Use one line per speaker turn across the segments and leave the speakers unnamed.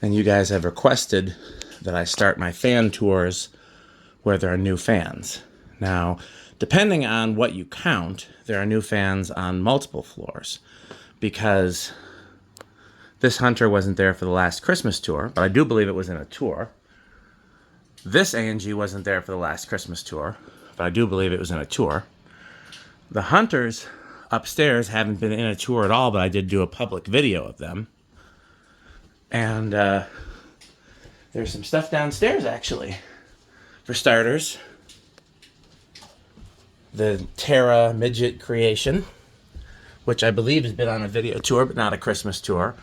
and you guys have requested that I start my fan tours where there are new fans. Now, depending on what you count, there are new fans on multiple floors, because this Hunter wasn't there for the last Christmas tour, but I do believe it was in a tour. This A&G wasn't there for the last Christmas tour, but I do believe it was in a tour. The Hunters upstairs haven't been in a tour at all, but I did do a public video of them. And there's some stuff downstairs, actually. For starters, the Terra Midget Creation, which I believe has been on a video tour, but not a Christmas tour.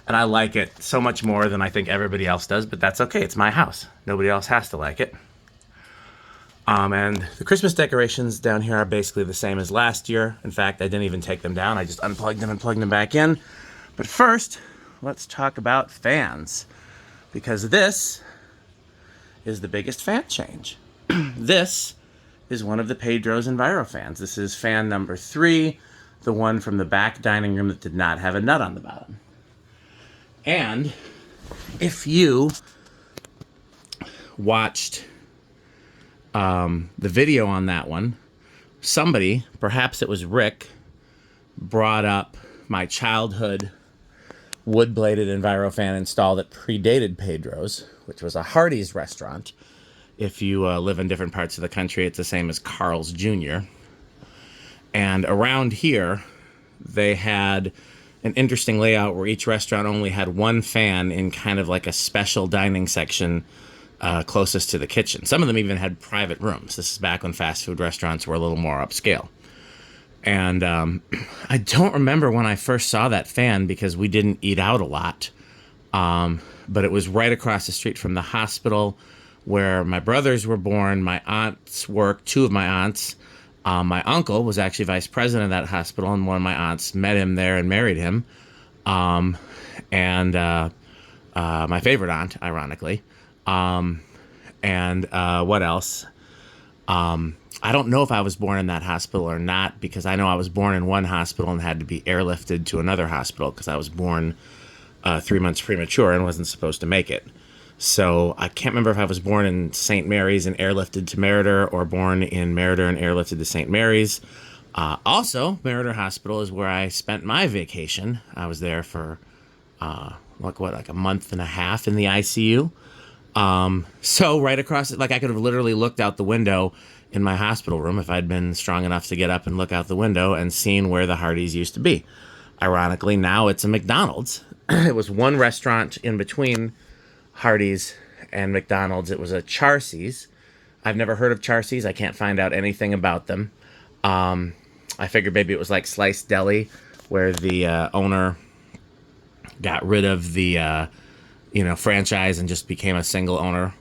And I like it so much more than I think everybody else does, but that's okay. It's my house. Nobody else has to like it. And the Christmas decorations down here are basically the same as last year. In fact, I didn't even take them down. I just unplugged them and plugged them back in. But first, let's talk about fans, because this is the biggest fan change. This is one of the Pedro's Envirofans. This is fan number 3, the one from the back dining room that did not have a nut on the bottom. And if you watched the video on that one, somebody, perhaps it was Rick, brought up my childhood wood-bladed Envirofan install that predated Pedro's, which was a Hardee's restaurant. If you live in different parts of the country, it's the same as Carl's Jr. And around here, they had an interesting layout where each restaurant only had one fan in kind of like a special dining section closest to the kitchen. Some of them even had private rooms. This is back when fast food restaurants were a little more upscale. And I don't remember when I first saw that fan because we didn't eat out a lot. But it was right across the street from the hospital where my brothers were born. My aunts worked, 2 of my aunts. My uncle was actually vice president of that hospital, and one of my aunts met him there and married him. My favorite aunt, ironically. What else? I don't know if I was born in that hospital or not, because I know I was born in one hospital and had to be airlifted to another hospital because I was born 3 months premature and wasn't supposed to make it. So I can't remember if I was born in St. Mary's and airlifted to Meriter, or born in Meriter and airlifted to St. Mary's. Also, Meriter Hospital is where I spent my vacation. I was there for like a month and a half in the ICU. So right across, like I could have literally looked out the window in my hospital room if I'd been strong enough to get up and look out the window and seen where the Hardee's used to be. Ironically, now it's a McDonald's. It was one restaurant in between Hardee's and McDonald's. It was a Charcy's. I've never heard of Charcy's. I can't find out anything about them. I figured maybe it was like Slice Deli, where the owner got rid of the franchise and just became a single owner,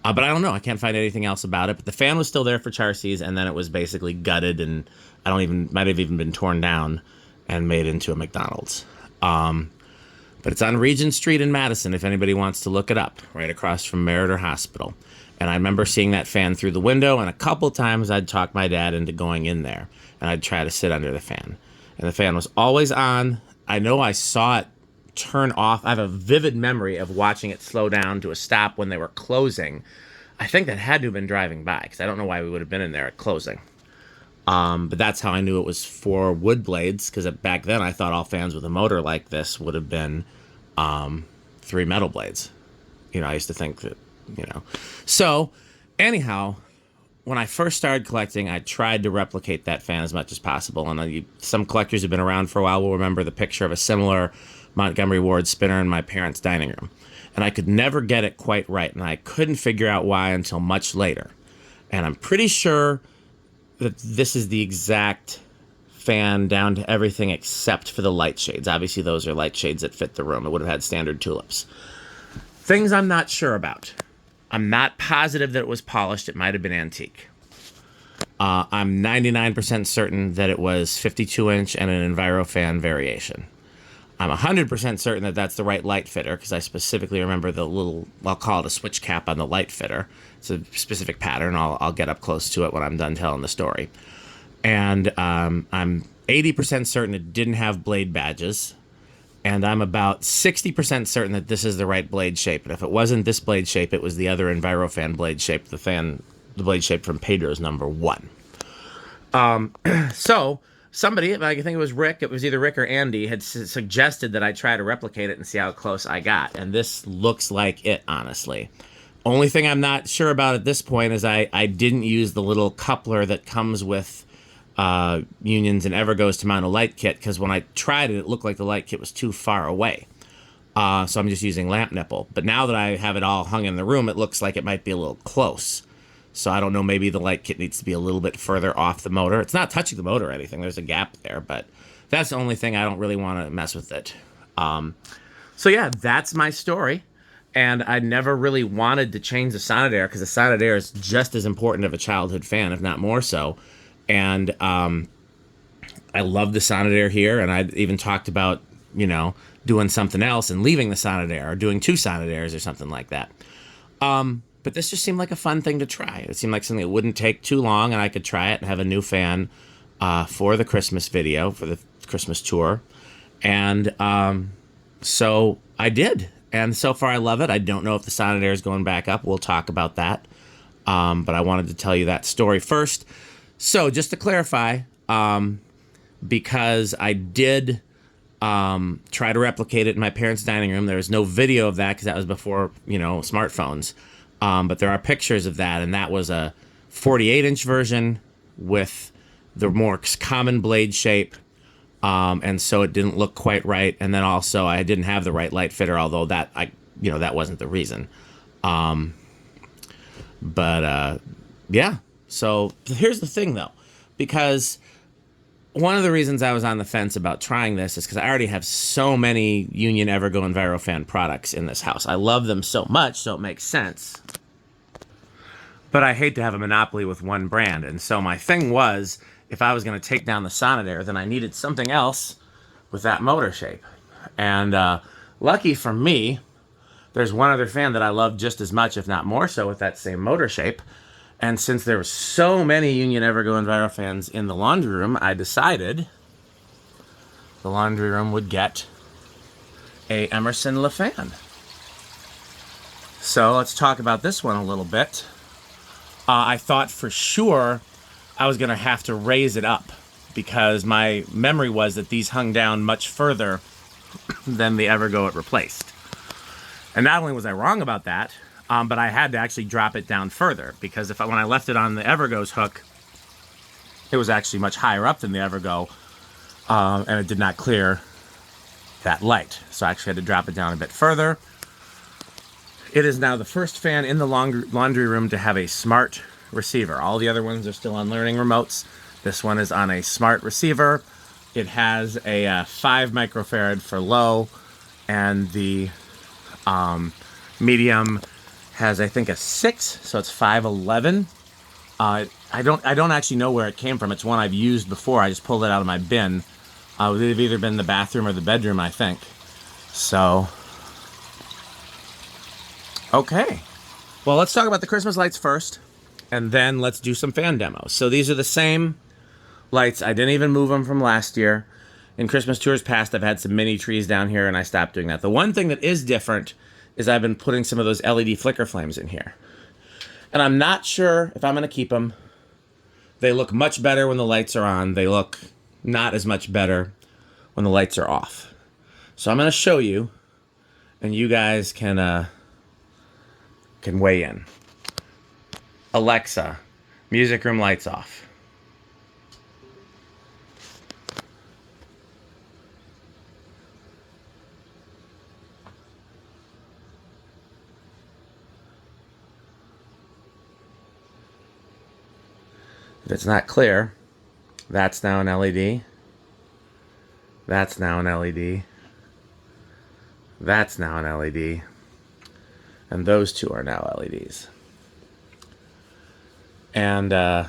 but I don't know. I can't find anything else about it. But the fan was still there for Charcy's, and then it was basically gutted, and might have even been torn down and made into a McDonald's. But it's on Regent Street in Madison, if anybody wants to look it up, right across from Meriter Hospital. And I remember seeing that fan through the window, and a couple times I'd talk my dad into going in there, and I'd try to sit under the fan. And the fan was always on. I know I saw it turn off. I have a vivid memory of watching it slow down to a stop when they were closing. I think that had to have been driving by, because I don't know why we would have been in there at closing. But that's how I knew it was for wood blades, because back then I thought all fans with a motor like this would have been 3 metal blades. I used to think that, So, anyhow, when I first started collecting, I tried to replicate that fan as much as possible. And some collectors who've been around for a while will remember the picture of a similar Montgomery Ward spinner in my parents' dining room. And I could never get it quite right, and I couldn't figure out why until much later. And I'm pretty sure that this is the exact fan down to everything except for the light shades. Obviously, those are light shades that fit the room. It would have had standard tulips. Things I'm not sure about. I'm not positive that it was polished. It might have been antique. I'm 99% certain that it was 52-inch and an Envirofan variation. I'm 100% certain that that's the right light fitter, because I specifically remember the little, I'll call it a switch cap on the light fitter. It's a specific pattern. I'll get up close to it when I'm done telling the story. And I'm 80% certain it didn't have blade badges. And I'm about 60% certain that this is the right blade shape. And if it wasn't this blade shape, it was the other Envirofan blade shape, the blade shape from Pedro's #1. So somebody, I think it was Rick, it was either Rick or Andy, had suggested that I try to replicate it and see how close I got. And this looks like it, honestly. Only thing I'm not sure about at this point is I didn't use the little coupler that comes with Unions and Evergos to mount a light kit, because when I tried it, it looked like the light kit was too far away. So I'm just using lamp nipple. But now that I have it all hung in the room, it looks like it might be a little close. So I don't know, maybe the light kit needs to be a little bit further off the motor. It's not touching the motor or anything. There's a gap there, but that's the only thing. I don't really want to mess with it. So yeah, that's my story. And I never really wanted to change the Sonidaire, because the Sonidaire is just as important of a childhood fan, if not more so. And I love the Sonidaire here, and I even talked about, you know, doing something else and leaving the Sonidaire, or doing 2 Sonidaires or something like that. But this just seemed like a fun thing to try. It seemed like something that wouldn't take too long, and I could try it and have a new fan for the Christmas video, for the Christmas tour. And so I did. And so far I love it. I don't know if the Sonidaire is going back up. We'll talk about that. But I wanted to tell you that story first. So just to clarify, because I did try to replicate it in my parents' dining room, there was no video of that because that was before, you know, smartphones. But there are pictures of that, and that was a 48-inch version with the more common blade shape, and so it didn't look quite right. And then also I didn't have the right light fitter, although that that wasn't the reason. Yeah. So here's the thing, though, because one of the reasons I was on the fence about trying this is because I already have so many Union, Evergo, and Envirofan products in this house. I love them so much, so it makes sense. But I hate to have a monopoly with one brand. And so my thing was, if I was going to take down the Sonidaire, then I needed something else with that motor shape. And lucky for me, there's one other fan that I love just as much, if not more so, with that same motor shape. And since there were so many Union, Evergo, and Envirofans in the laundry room, I decided the laundry room would get a Emerson LeFan. So let's talk about this one a little bit. I thought for sure I was going to have to raise it up, because my memory was that these hung down much further than the Evergo it replaced. And not only was I wrong about that, but I had to actually drop it down further, because when I left it on the Evergo's hook, it was actually much higher up than the Evergo, and it did not clear that light. So I actually had to drop it down a bit further. It is now the first fan in the laundry room to have a smart receiver. All the other ones are still on learning remotes. This one is on a smart receiver. It has a 5 microfarad for low, and the medium has, I think, a 6, so it's 511. I don't actually know where it came from. It's one I've used before. I just pulled it out of my bin. It would have either been the bathroom or the bedroom, I think. So, okay. Well, let's talk about the Christmas lights first, and then let's do some fan demos. So these are the same lights. I didn't even move them from last year. In Christmas tours past, I've had some mini trees down here, and I stopped doing that. The one thing that is different is I've been putting some of those LED flicker flames in here. And I'm not sure if I'm going to keep them. They look much better when the lights are on. They look not as much better when the lights are off. So I'm going to show you, and you guys can weigh in. Alexa, music room lights off. If it's not clear, that's now an LED. That's now an LED. That's now an LED. And those two are now LEDs. And I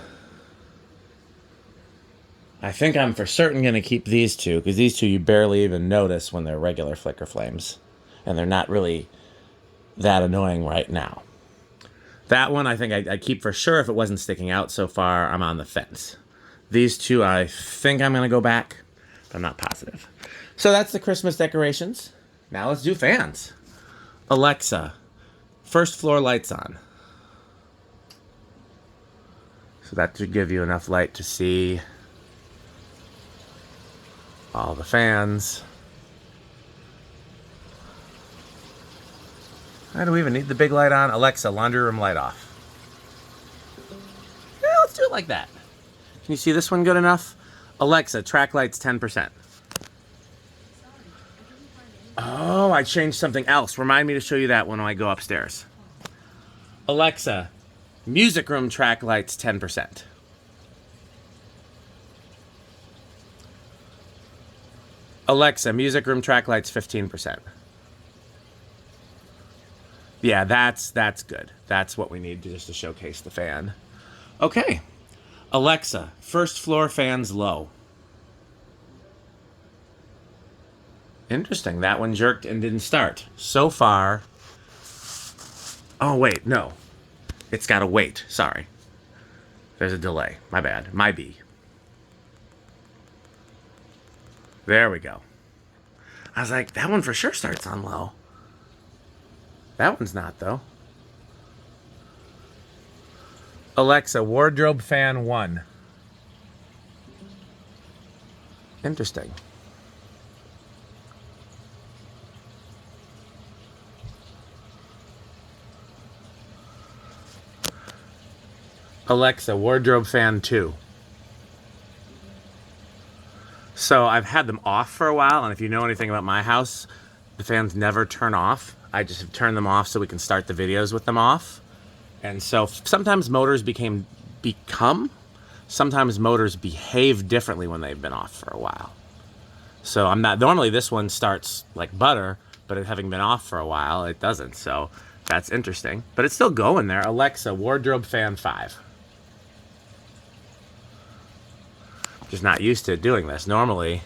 think I'm for certain going to keep these two, because these two you barely even notice when they're regular flicker flames. And they're not really that annoying right now. That one I think I'd keep for sure if it wasn't sticking out. So far, I'm on the fence. These two, I think I'm going to go back, but I'm not positive. So that's the Christmas decorations. Now let's do fans. Alexa, first floor lights on. So that should give you enough light to see all the fans. Why do we even need the big light on? Alexa, laundry room light off. Yeah, let's do it like that. Can you see this one good enough? Alexa, track lights 10%. Oh, I changed something else. Remind me to show you that when I go upstairs. Alexa, music room track lights 10%. Alexa, music room track lights 15%. Yeah, that's good. That's what we need just to showcase the fan. Okay. Alexa, first floor fans low. Interesting. That one jerked and didn't start. So far. Oh, wait. No. It's got to wait. Sorry. There's a delay. My bad. My B. There we go. I was like, that one for sure starts on low. That one's not, though. Alexa, wardrobe fan 1. Interesting. Alexa, wardrobe fan 2. So I've had them off for a while, and if you know anything about my house, the fans never turn off. I just have turned them off so we can start the videos with them off. And so sometimes motors sometimes motors behave differently when they've been off for a while. So I'm not, normally this one starts like butter, but it having been off for a while, it doesn't. So that's interesting, but it's still going there. Alexa, wardrobe fan 5. Just not used to doing this. Normally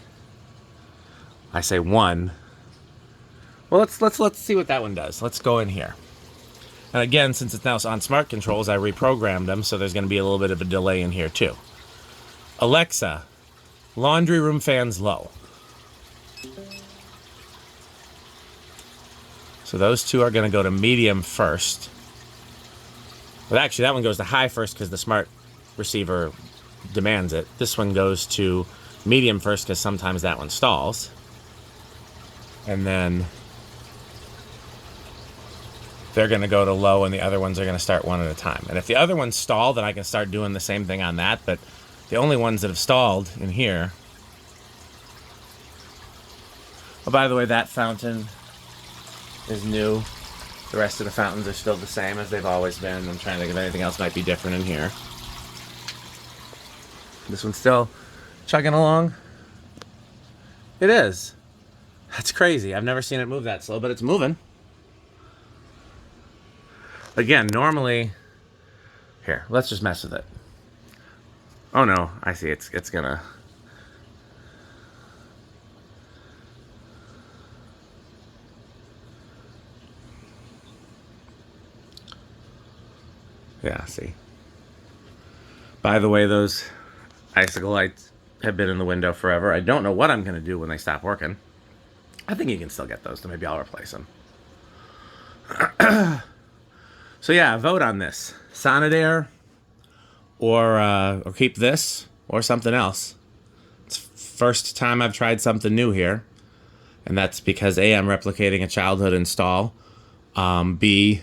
I say 1. Well, let's see what that one does. Let's go in here. And again, since it's now on smart controls, I reprogrammed them, so there's going to be a little bit of a delay in here too. Alexa, laundry room fans low. So those two are going to go to medium first. Well, actually, that one goes to high first because the smart receiver demands it. This one goes to medium first because sometimes that one stalls. And then they're going to go to low, and the other ones are going to start one at a time. And if the other ones stall, then I can start doing the same thing on that. But the only ones that have stalled in here... Oh, by the way, that fountain is new. The rest of the fountains are still the same as they've always been. I'm trying to think if anything else might be different in here. This one's still chugging along. It is. That's crazy. I've never seen it move that slow, but it's moving. Again, normally... Here, let's just mess with it. Oh no, I see. It's gonna... Yeah, see. By the way, those icicle lights have been in the window forever. I don't know what I'm going to do when they stop working. I think you can still get those, so maybe I'll replace them. So yeah, vote on this. Sonidaire, or keep this, or something else. It's first time I've tried something new here. And that's because A, I'm replicating a childhood install. B,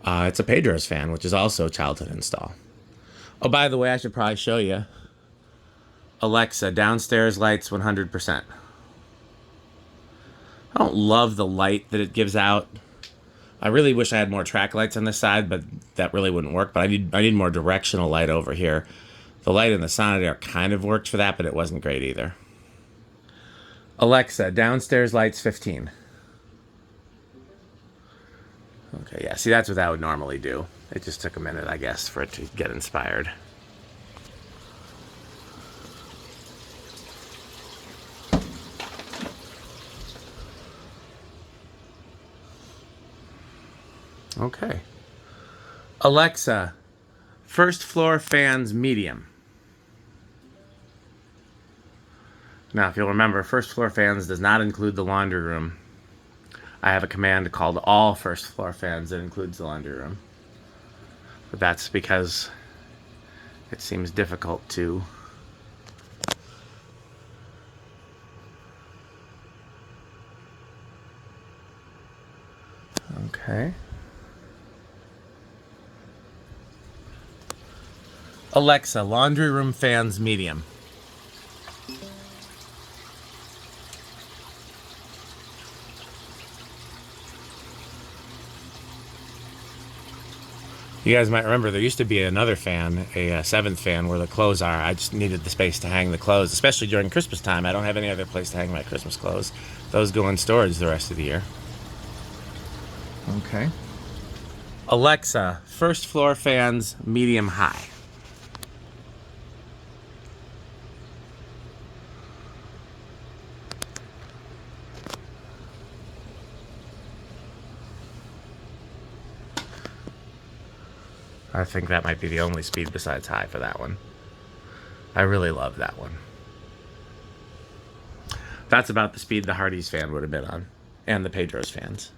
it's a Pedro's fan, which is also a childhood install. Oh, by the way, I should probably show you. Alexa, downstairs lights 100%. I don't love the light that it gives out. I really wish I had more track lights on this side, but that really wouldn't work. But I need more directional light over here. The light in the Sonidaire kind of worked for that, but it wasn't great either. Alexa, downstairs lights 15. Okay, yeah, see, that's what that would normally do. It just took a minute, I guess, for it to get inspired. Okay. Alexa, first floor fans medium. Now, if you'll remember, first floor fans does not include the laundry room. I have a command called all first floor fans that includes the laundry room. But that's because it seems difficult to okay. Alexa, laundry room fans medium. You guys might remember there used to be another fan, a seventh fan, where the clothes are. I just needed the space to hang the clothes, especially during Christmas time. I don't have any other place to hang my Christmas clothes. Those go in storage the rest of the year. Okay. Alexa, first floor fans, medium high. I think that might be the only speed besides high for that one. I really love that one. That's about the speed the Hardy's fan would have been on, and the Pedro's fans.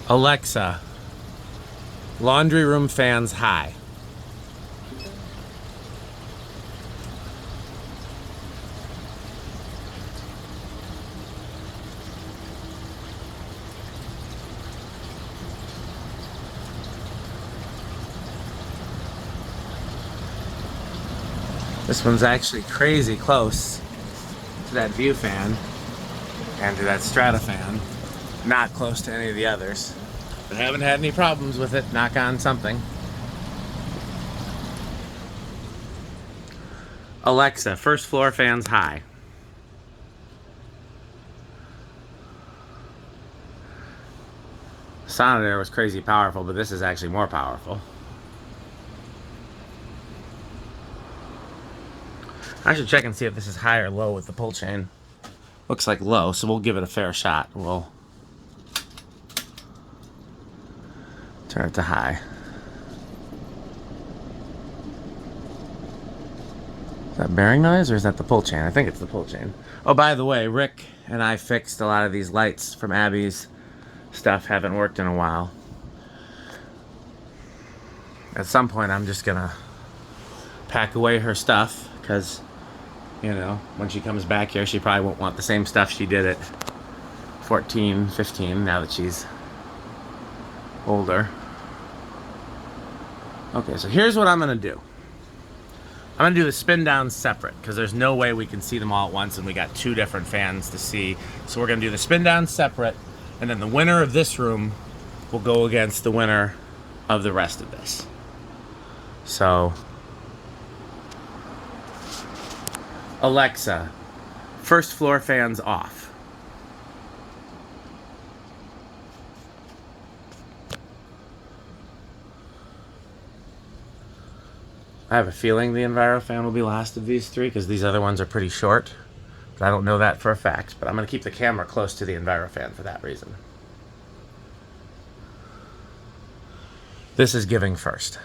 Alexa, laundry room fans high. This one's actually crazy close to that view fan and to that Strato-Fan. Not close to any of the others. But haven't had any problems with it. Knock on something. Alexa, first floor fans high. Sound there was crazy powerful, but this is actually more powerful. I should check and see if this is high or low with the pull chain. Looks like low, so we'll give it a fair shot. We'll turn it to high. Is that bearing noise or is that the pull chain? I think it's the pull chain. Oh, by the way, Rick and I fixed a lot of these lights from Abby's stuff. Haven't worked in a while. At some point, I'm just gonna pack away her stuff because, you know, when she comes back here, she probably won't want the same stuff she did at 14, 15, now that she's older. Okay, so here's what I'm gonna do. I'm gonna do the spin down separate because there's no way we can see them all at once and we got two different fans to see. So we're gonna do the spin down separate, and then the winner of this room will go against the winner of the rest of this. So, Alexa, first floor fans off. I have a feeling the Envirofan will be last of these three because these other ones are pretty short. But I don't know that for a fact, but I'm going to keep the camera close to the Envirofan for that reason. This is giving first.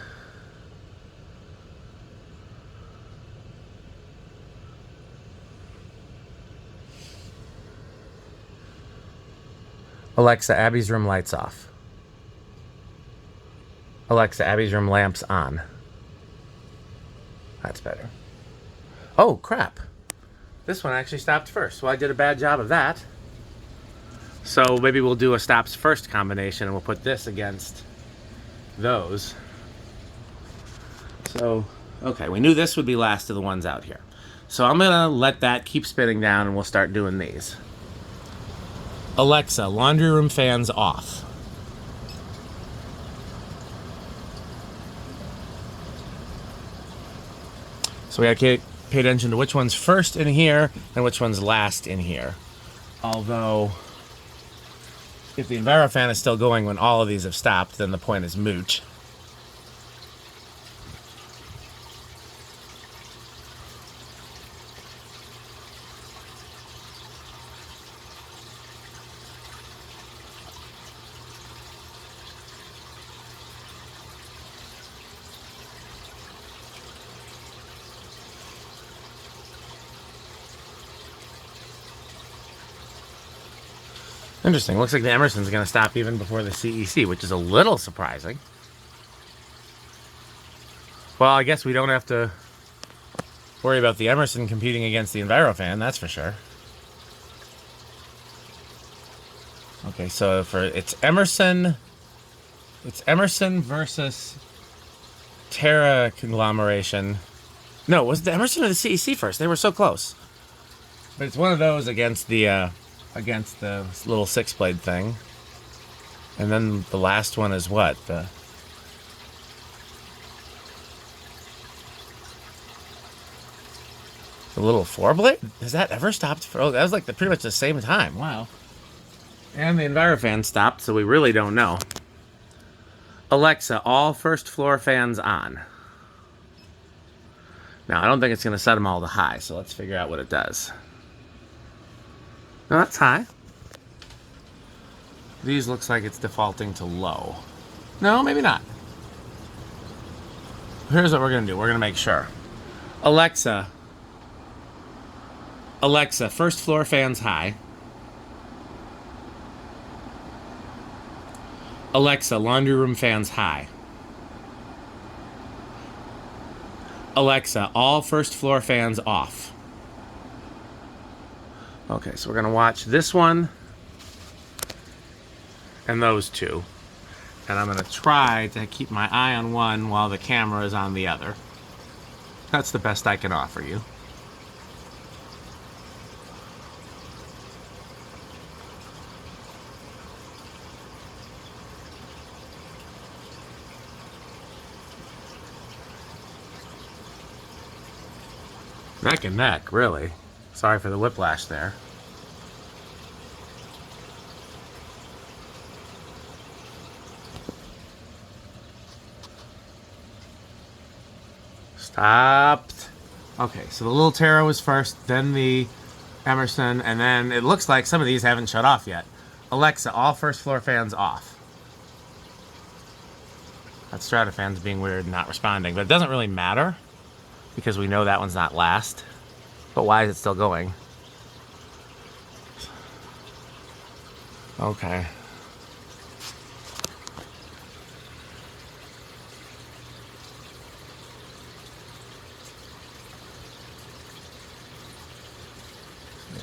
Alexa, Abby's room lights off. Alexa, Abby's room lamps on. That's better. Oh, crap. This one actually stopped first. Well, I did a bad job of that. So maybe we'll do a stops first combination and we'll put this against those. So, okay, we knew this would be last of the ones out here. So I'm going to let that keep spinning down and we'll start doing these. Alexa, laundry room fans off. So we gotta pay attention to which one's first in here and which one's last in here. Although, if the Envirofan is still going when all of these have stopped, then the point is moot. Interesting. Looks like the Emerson's going to stop even before the CEC, which is a little surprising. Well, I guess we don't have to worry about the Emerson competing against the Envirofan, that's for sure. Okay, so it's Emerson versus Terra conglomeration. No, was the Emerson or the CEC first? They were so close. But it's one of those against the little 6-blade thing. And then the last one is what? The little 4-blade? Has that ever stopped? Oh, that was like pretty much the same time. Wow. And the Envirofan stopped, so we really don't know. Alexa, all first floor fans on. Now, I don't think it's going to set them all to high, so let's figure out what it does. No, that's high. These looks like it's defaulting to low. No, maybe not. Here's what we're going to do. We're going to make sure. Alexa, first floor fans high. Alexa, laundry room fans high. Alexa, all first floor fans off. Okay, so we're going to watch this one and those two. And I'm going to try to keep my eye on one while the camera is on the other. That's the best I can offer you. Neck and neck, really. Sorry for the whiplash there. Stopped. Okay, so the little Terra was first, then the Emerson, and then it looks like some of these haven't shut off yet. Alexa, all first floor fans off. That Strato-Fan's being weird and not responding, but it doesn't really matter because we know that one's not last. But why is it still going? Okay. Yeah.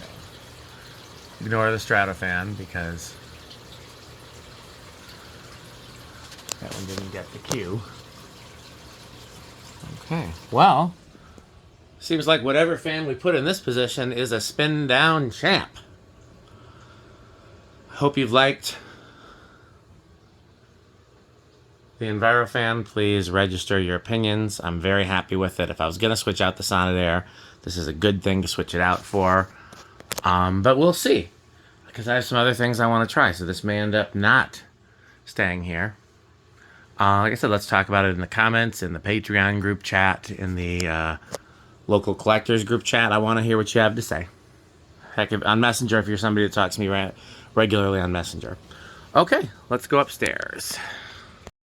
Ignore the Strato-Fan because that one didn't get the cue. Okay, well, seems like whatever fan we put in this position is a spin down champ. Hope you've liked the Envirofan. Please register your opinions. I'm very happy with it. If I was going to switch out the Sonidair, this is a good thing to switch it out for. But we'll see, because I have some other things I want to try. So this may end up not staying here. Like I said, let's talk about it in the comments, in the Patreon group chat, in the local collectors group chat. I want to hear what you have to say. Heck, on Messenger, if you're somebody that talks to me regularly on Messenger. Okay, let's go upstairs.